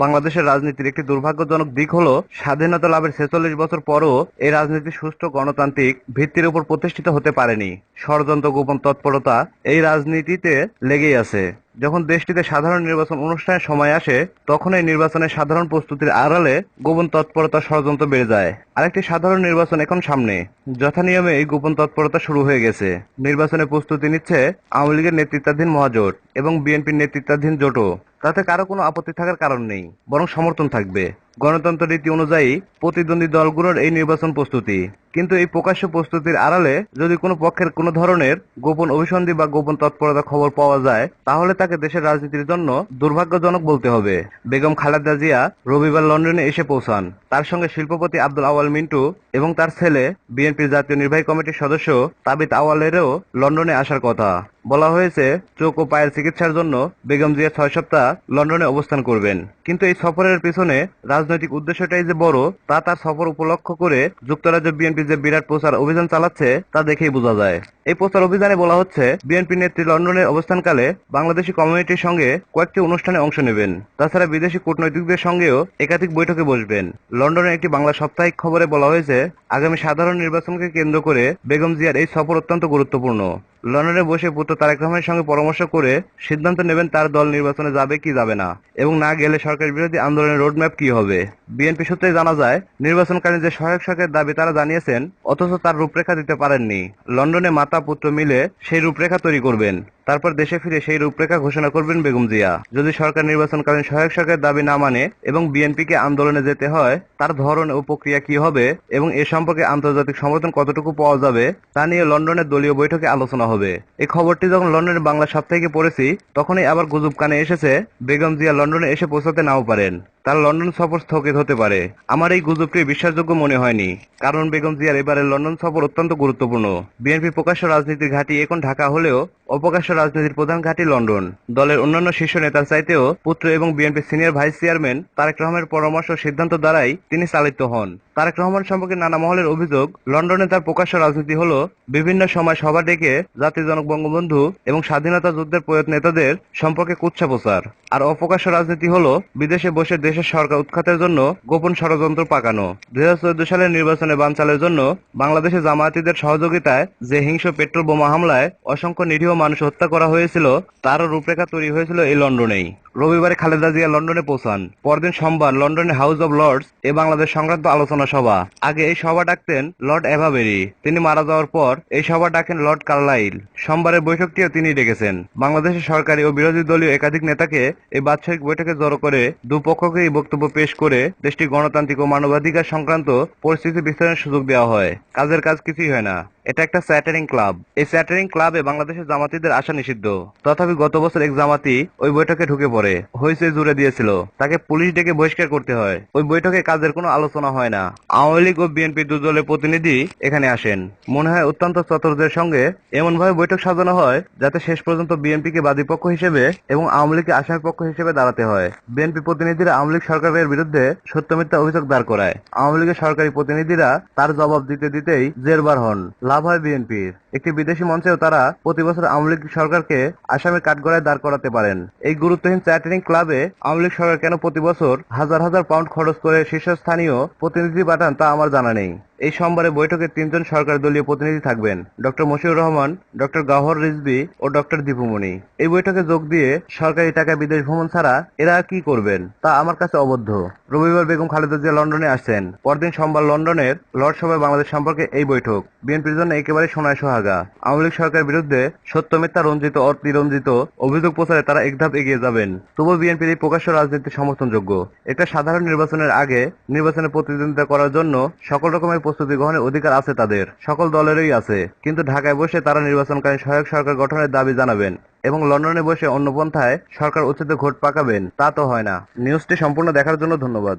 বাংলাদেশের রাজনীতির একটি দুর্ভাগ্যজনক দিক হলো স্বাধীনতা লাভের ৪৬ বছর পরও এই রাজনীতি সুষ্ঠু গণতান্ত্রিক ভিত্তির উপর প্রতিষ্ঠিত হতে পারেনি। ষড়যন্ত্র, গোপন তৎপরতা এই রাজনীতিতে লেগেই আছে। যখন দেশটিতে সাধারণ নির্বাচন অনুষ্ঠানের সময় আসে, তখন এই নির্বাচনের সাধারণ প্রস্তুতির আড়ালে গোপন তৎপরতা, ষড়যন্ত্র বেড়ে যায়। আরেকটি সাধারণ নির্বাচন এখন সামনে, যথানিয়মে এই গোপন তৎপরতা শুরু হয়ে গেছে। নির্বাচনের প্রস্তুতি নিচ্ছে আওয়ামী লীগের নেতৃত্বাধীন মহাজোট এবং বিএনপির নেতৃত্বাধীন জোটও। তাতে কারো কোনো আপত্তি থাকার কারণ নেই, বরং সমর্থন থাকবে। গণতন্ত্র রীতি অনুযায়ী প্রতিদ্বন্দ্বী দলগুলোর এই নির্বাচন প্রস্তুতি। কিন্তু এই প্রকাশ্য প্রস্তুতির আড়ালে যদি কোনো পক্ষের কোনো ধরনের গোপন অভিসন্ধি বা গোপন তৎপরতা খবর পাওয়া যায়, তাহলে তাকে দেশের রাজনীতির জন্য দুর্ভাগ্যজনক বলতে হবে। বেগম খালেদা জিয়া রবিবার লন্ডনে এসে পৌঁছান। তার সঙ্গে শিল্পপতি আব্দুল আওয়াল মিন্টু এবং তার ছেলে বিএনপির জাতীয় নির্বাহী কমিটির সদস্য তাবিথ আওয়ালেরও লন্ডনে আসার কথা। বলা হয়েছে, চোখ ও পায়ের চিকিৎসার জন্য বেগম জিয়া ৬ সপ্তাহ লন্ডনে অবস্থান করবেন। কিন্তু এই সফরের পিছনে রাজনৈতিক উদ্দেশ্যটাই যে বড়, তা তার সফর উপলক্ষ করে যুক্তরাজ্য বিএনপি যে বিরাট প্রচার অভিযান চালাচ্ছে তা দেখেই বোঝা যায়। এই প্রচার অভিযানে বলা হচ্ছে, বিএনপি নেত্রী লন্ডনে অবস্থানকালে বাংলাদেশি কমিউনিটির সঙ্গে কয়েকটি অনুষ্ঠানে অংশ নেবেন। তাছাড়া বিদেশি কূটনৈতিকদের সঙ্গেও একাধিক বৈঠকে বসবেন। লন্ডনের একটি বাংলা সাপ্তাহিক খবরে বলা হয়েছে, আগামী সাধারণ নির্বাচনকে কেন্দ্র করে বেগম জিয়ার এই সফর অত্যন্ত গুরুত্বপূর্ণ। লন্ডনে বসে পুত্র তারেক রহমানের সঙ্গে পরামর্শ করে সিদ্ধান্ত নেবেন তার দল নির্বাচনে যাবে কি যাবে না, এবং না গেলে সরকার বিরোধী আন্দোলনের রোডম্যাপ কি হবে। বিএনপি সূত্রে জানা যায়, নির্বাচনকালীন যে সহায়কের দাবি তারা জানিয়েছেন, অথচ তার রূপরেখা দিতে পারেননি। লন্ডনে মাতা পুত্র মিলে সেই রূপরেখা তৈরি করবেন, তারপর দেশে ফিরে সেই রূপরেখা ঘোষণা করবেন বেগম জিয়া। যদি সরকার নির্বাচনকালীন সহায়কের দাবি না মানে এবং বিএনপিকে আন্দোলনে যেতে হয়, তার ধরন ও প্রক্রিয়া কি হবে এবং এ সম্পর্কে আন্তর্জাতিক সমর্থন কতটুকু পাওয়া যাবে, তা নিয়ে লন্ডনের দলীয় বৈঠকে আলোচনা হবে। এই খবরটি যখন লন্ডনের বাংলা সাপ্তাহিকে পড়েছি, তখনই আবার গুজব কানে এসেছে বেগম জিয়া লন্ডনে এসে পৌঁছাতে নাও পারেন, তার লন্ডন সফর স্থগিত হতে পারে। আমার এই গুজবটি বিশ্বাসযোগ্য মনে হয়নি, কারণ বেগম জিয়ার এবারের লন্ডন সফর অত্যন্ত গুরুত্বপূর্ণ। বিএনপি প্রকাশ্য রাজনীতির ঘাঁটি এখন ঢাকা হলেও অপ্রকাশ্য রাজনীতির প্রধান ঘাঁটি লন্ডন। দলের অন্যান্য শীর্ষ নেতার চাইতেও পুত্র এবং বিএনপির সিনিয়র ভাইস চেয়ারম্যান তারেক রহমানের পরামর্শ সিদ্ধান্ত দ্বারাই তিনি চালিত হন। তারেক রহমান সম্পর্কে নানা মহলের অভিযোগ, লন্ডনে তার প্রকাশ্য রাজনীতি হলো বিভিন্ন সময় সভা ডেকে জাতির জনক বঙ্গবন্ধু এবং স্বাধীনতা যুদ্ধের প্রয়াত নেতাদের সম্পর্কে কুৎসা প্রচার। আর অপ্রকাশ্য রাজনীতি হলো বিদেশে বসে দেশের সরকার উৎখাতের জন্য গোপন ষড়যন্ত্র পাকানো। ২০১৪ সালের নির্বাচনে বানচালের জন্য বাংলাদেশে জামায়াতীদের সহযোগিতায় যে হিংস্র পেট্রোল বোমা হামলায় অসংখ্য নিরীহ মানুষ হত্যা করা হয়েছিল, তারও রূপরেখা তৈরি হয়েছিল এই লন্ডনেই। রবিবারে খালেদা জিয়া লন্ডনে পৌঁছান। পরদিন সোমবার লন্ডনে হাউস অব লর্ডস এ বাংলাদেশ সংক্রান্ত আলোচনা সভা। আগে এই সভা ডাকতেন লর্ড এভাবেরি, তিনি মারা যাওয়ার পর এই সভা ডাকেন লর্ড কার্লাইল। সোমবারের বৈঠকটিও তিনি ডেকেছেন। বাংলাদেশের সরকারি ও বিরোধী দলীয় একাধিক নেতাকে এই বাৎসরিক বৈঠকে জড়ো করে দুপক্ষকে এই বক্তব্য পেশ করে দেশটির গণতান্ত্রিক ও মানবাধিকার সংক্রান্ত পরিস্থিতি বিস্তারের সুযোগ দেওয়া হয়। কাজের কাজ কিছুই হয় না। এটা একটা স্যাটারিং ক্লাব। এই স্যাটারিং ক্লাবে বাংলাদেশের জামাতিদের আসা নিষিদ্ধ। তথাপি গত বছর এক জামাতি ওই বৈঠকে ঢুকে পড়ে, হইচই জুড়ে দিয়েছিল। তাকে পুলিশ ডেকে বহিষ্কার করতে হয়। ওই বৈঠকে কাজের কোনো আলোচনা হয় না। আওয়ামী লীগ ও বিএনপি দু দলের প্রতিনিধি এখানে আসেন। মনে হয় অত্যন্ত চতুরদের সঙ্গে এমনভাবে বৈঠক সাজানো হয় যাতে শেষ পর্যন্ত বিএনপিকে বাদীপক্ষ হিসেবে এবং আওয়ামী লীগকে আসামি পক্ষ হিসেবে দাঁড়াতে হয়। বিএনপি প্রতিনিধিরা আওয়ামী লীগ সরকারের বিরুদ্ধে সত্য মিথ্যা অভিযোগ দাঁড় করায়। আওয়ামী লীগের সরকারি প্রতিনিধিরা তার জবাব দিতে দিতেই জেরবার হন। লাভ হয় বিএনপির। একটি বিদেশি মঞ্চেও তারা প্রতি বছর আওয়ামী লীগ সরকারকে আসামি কাঠগড়ায় দাঁড় করাতে পারেন। এই গুরুত্বহীন চ্যাটারিং ক্লাবে আওয়ামী লীগ সরকার কেন প্রতি বছর হাজার হাজার পাউন্ড খরচ করে শীর্ষস্থানীয় প্রতিনিধি পাঠান তা আমার জানা নেই। এই সোমবারে বৈঠকে ৩ জন সরকারি দলীয় প্রতিনিধি থাকবেন, ডক্টর মশিউর রহমান, ডক্টর গওহর রিজভী ও ডক্টর দীপুমণি। এই বৈঠকে যোগ দিয়ে সরকারি টাকায় বিদেশ ভ্রমণ ছাড়া এরা কি করবেন তা আমার কাছে অবদ্ধ। রবিবার বেগম খালেদা জিয়া লন্ডনে আসছেন। পরদিন সোমবার লন্ডনের লর্ড সভায় বাংলাদেশ সম্পর্কে এই বৈঠক বিএনপির জন্য একেবারে সোনায় সোহাগা। আওয়ামী লীগ সরকারের বিরুদ্ধে সত্য মিথ্যা রঞ্জিত অতিরঞ্জিত অভিযোগ প্রচারে তারা এক ধাপ এগিয়ে যাবেন। তবুও বিএনপির এই প্রকাশ্য রাজনীতি সমর্থনযোগ্য। একটা সাধারণ নির্বাচনের আগে নির্বাচনে প্রতিদ্বন্দ্বিতা করার জন্য সকল রকমের প্রস্তুতি গ্রহণের অধিকার আছে তাদের, সকল দলেরই আছে। কিন্তু ঢাকায় বসে তারা নির্বাচনকালীন সহায়ক সরকার গঠনের দাবি জানাবেন এবং লন্ডনে বসে অন্য পন্থায় সরকার উচ্ছেদে ঘোট পাকাবেন, তা তো হয় না। নিউজটি সম্পূর্ণ দেখার জন্য ধন্যবাদ।